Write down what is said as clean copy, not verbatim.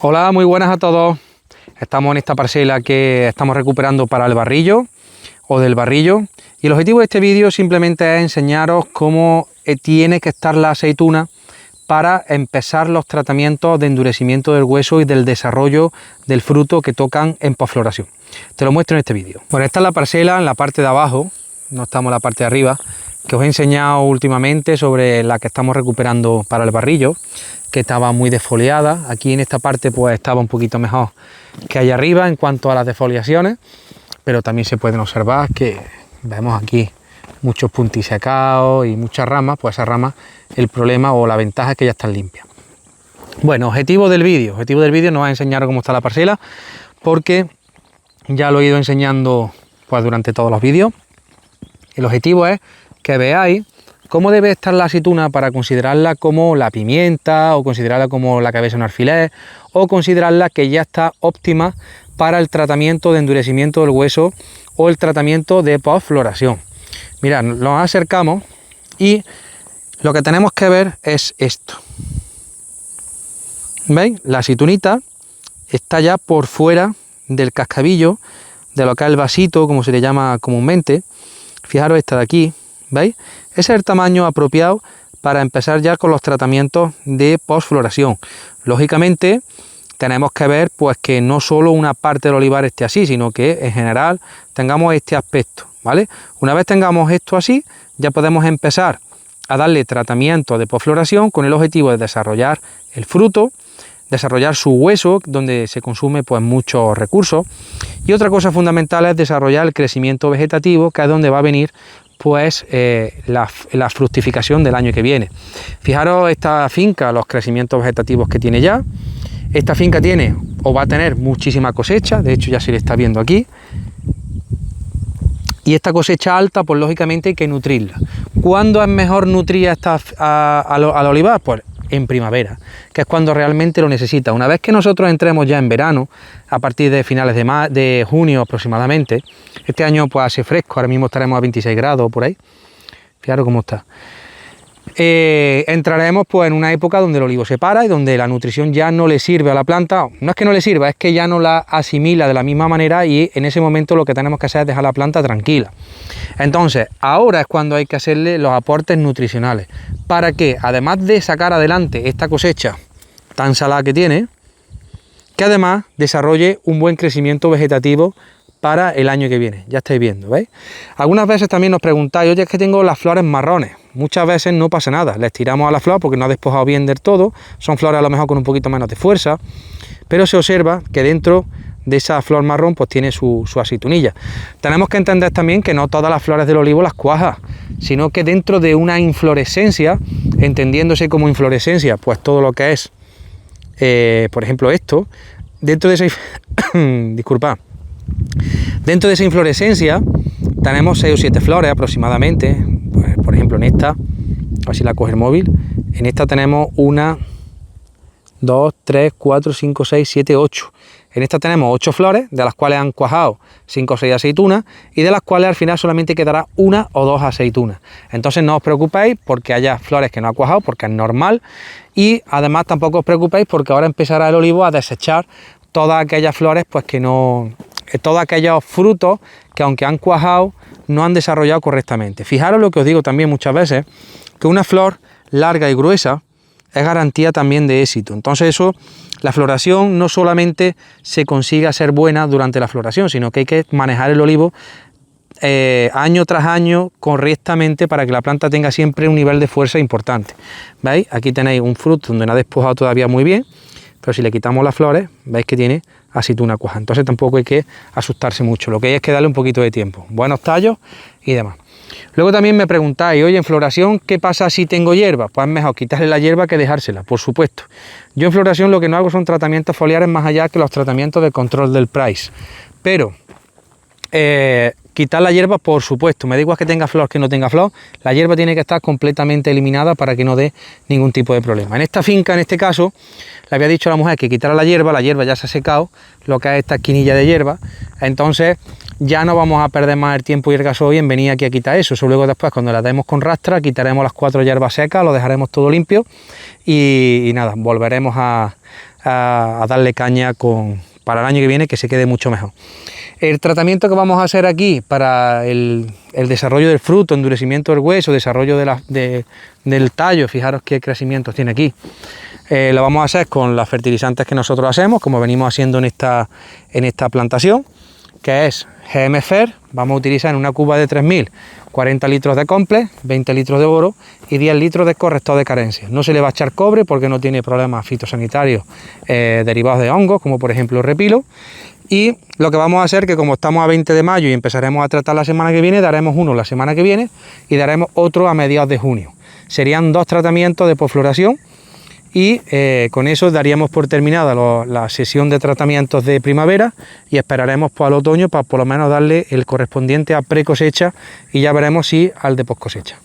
Hola, muy buenas a todos. Estamos en esta parcela que estamos recuperando para el barrillo o del barrillo, y el objetivo de este vídeo simplemente es enseñaros cómo tiene que estar la aceituna para empezar los tratamientos de endurecimiento del hueso y del desarrollo del fruto que tocan en posfloración. Te lo muestro en este vídeo. Bueno, esta es la parcela en la parte de abajo, no estamos en la parte de arriba, que os he enseñado últimamente sobre la que estamos recuperando para el barrillo, que estaba muy desfoliada. Aquí en esta parte pues estaba un poquito mejor que allá arriba en cuanto a las defoliaciones, pero también se pueden observar que vemos aquí muchos puntisecados y muchas ramas. Pues esas ramas, el problema o la ventaja es que ya están limpias. Bueno, objetivo del vídeo no es enseñaros cómo está la parcela, porque ya lo he ido enseñando pues durante todos los vídeos. El objetivo es que veáis cómo debe estar la aceituna para considerarla como la pimienta, o considerarla como la cabeza de un alfiler, o considerarla que ya está óptima para el tratamiento de endurecimiento del hueso o el tratamiento de posfloración. Mirad, nos acercamos y lo que tenemos que ver es esto. ¿Veis? La aceitunita está ya por fuera del cascabillo, de lo que es el vasito, como se le llama comúnmente. Fijaros esta de aquí, ¿veis? Ese es el tamaño apropiado para empezar ya con los tratamientos de posfloración. Lógicamente tenemos que ver pues que no solo una parte del olivar esté así, sino que en general tengamos este aspecto, ¿vale? Una vez tengamos esto así, ya podemos empezar a darle tratamiento de posfloración con el objetivo de desarrollar el fruto, desarrollar su hueso, donde se consume pues muchos recursos, y otra cosa fundamental es desarrollar el crecimiento vegetativo, que es donde va a venir pues la fructificación del año que viene. Fijaros esta finca, los crecimientos vegetativos que tiene ya. Esta finca tiene o va a tener muchísima cosecha, de hecho ya se le está viendo aquí, y esta cosecha alta pues lógicamente hay que nutrirla. ¿Cuándo es mejor nutrir al olivar? Pues en primavera, que es cuando realmente lo necesita. Una vez que nosotros entremos ya en verano, a partir de finales de junio aproximadamente, este año pues hace fresco, ahora mismo estaremos a 26 grados por ahí, fijaros cómo está. Entraremos pues en una época donde el olivo se para y donde la nutrición ya no le sirve a la planta. No es que no le sirva, es que ya no la asimila de la misma manera, y en ese momento lo que tenemos que hacer es dejar la planta tranquila. Entonces ahora es cuando hay que hacerle los aportes nutricionales, para que además de sacar adelante esta cosecha tan salada que tiene, que además desarrolle un buen crecimiento vegetativo para el año que viene. Ya estáis viendo, ¿veis? Algunas veces también nos preguntáis: oye, es que tengo las flores marrones. Muchas veces no pasa nada, les tiramos a la flor porque no ha despojado bien del todo, son flores a lo mejor con un poquito menos de fuerza, pero se observa que dentro de esa flor marrón pues tiene su aceitunilla. Tenemos que entender también que no todas las flores del olivo las cuaja, sino que dentro de una inflorescencia, entendiéndose como inflorescencia pues todo lo que es, por ejemplo esto, dentro de esa disculpad, dentro de esa inflorescencia tenemos 6 o 7 flores aproximadamente. Pues, por ejemplo, en esta, a ver si la coge el móvil, en esta tenemos 1, 2, 3, 4, 5, 6, 7, 8. En esta tenemos 8 flores, de las cuales han cuajado 5 o 6 aceitunas, y de las cuales al final solamente quedará 1 o 2 aceitunas. Entonces no os preocupéis porque haya flores que no ha cuajado, porque es normal, y además tampoco os preocupéis porque ahora empezará el olivo a desechar todas aquellas flores pues que no, todos aquellos frutos que aunque han cuajado no han desarrollado correctamente. Fijaros lo que os digo también muchas veces, que una flor larga y gruesa es garantía también de éxito. Entonces eso, la floración no solamente se consigue hacer buena durante la floración, sino que hay que manejar el olivo año tras año correctamente para que la planta tenga siempre un nivel de fuerza importante. ¿Veis? Aquí tenéis un fruto donde no ha despojado todavía muy bien, pero si le quitamos las flores, veis que tiene aceituna cuaja. Entonces tampoco hay que asustarse mucho, lo que hay es que darle un poquito de tiempo, buenos tallos y demás. Luego también me preguntáis: oye, en floración, ¿qué pasa si tengo hierba? Pues es mejor quitarle la hierba que dejársela, por supuesto. Yo en floración lo que no hago son tratamientos foliares más allá que los tratamientos de control del price, pero quitar la hierba, por supuesto, me da igual que tenga flor que no tenga flor, la hierba tiene que estar completamente eliminada para que no dé ningún tipo de problema. En esta finca, en este caso, le había dicho a la mujer que quitara la hierba ya se ha secado, lo que es esta esquinilla de hierba, entonces ya no vamos a perder más el tiempo y el gasoil en venir aquí a quitar eso. Luego después, cuando la demos con rastra, quitaremos las 4 hierbas secas, lo dejaremos todo limpio y nada, volveremos a a darle caña para el año que viene, que se quede mucho mejor. El tratamiento que vamos a hacer aquí para el desarrollo del fruto, endurecimiento del hueso, desarrollo del tallo, fijaros qué crecimientos tiene aquí, lo vamos a hacer con los fertilizantes que nosotros hacemos, como venimos haciendo en esta plantación, que es GMFer. Vamos a utilizar en una cuba de 3000 40 litros de complex, 20 litros de boro y 10 litros de corrector de carencia. No se le va a echar cobre porque no tiene problemas fitosanitarios derivados de hongos, como por ejemplo el repilo. Y lo que vamos a hacer, que como estamos a 20 de mayo y empezaremos a tratar la semana que viene, daremos uno la semana que viene y daremos otro a mediados de junio. Serían 2 tratamientos de posfloración y con eso daríamos por terminada la sesión de tratamientos de primavera y esperaremos al otoño para por lo menos darle el correspondiente a pre cosecha y ya veremos si al de post cosecha.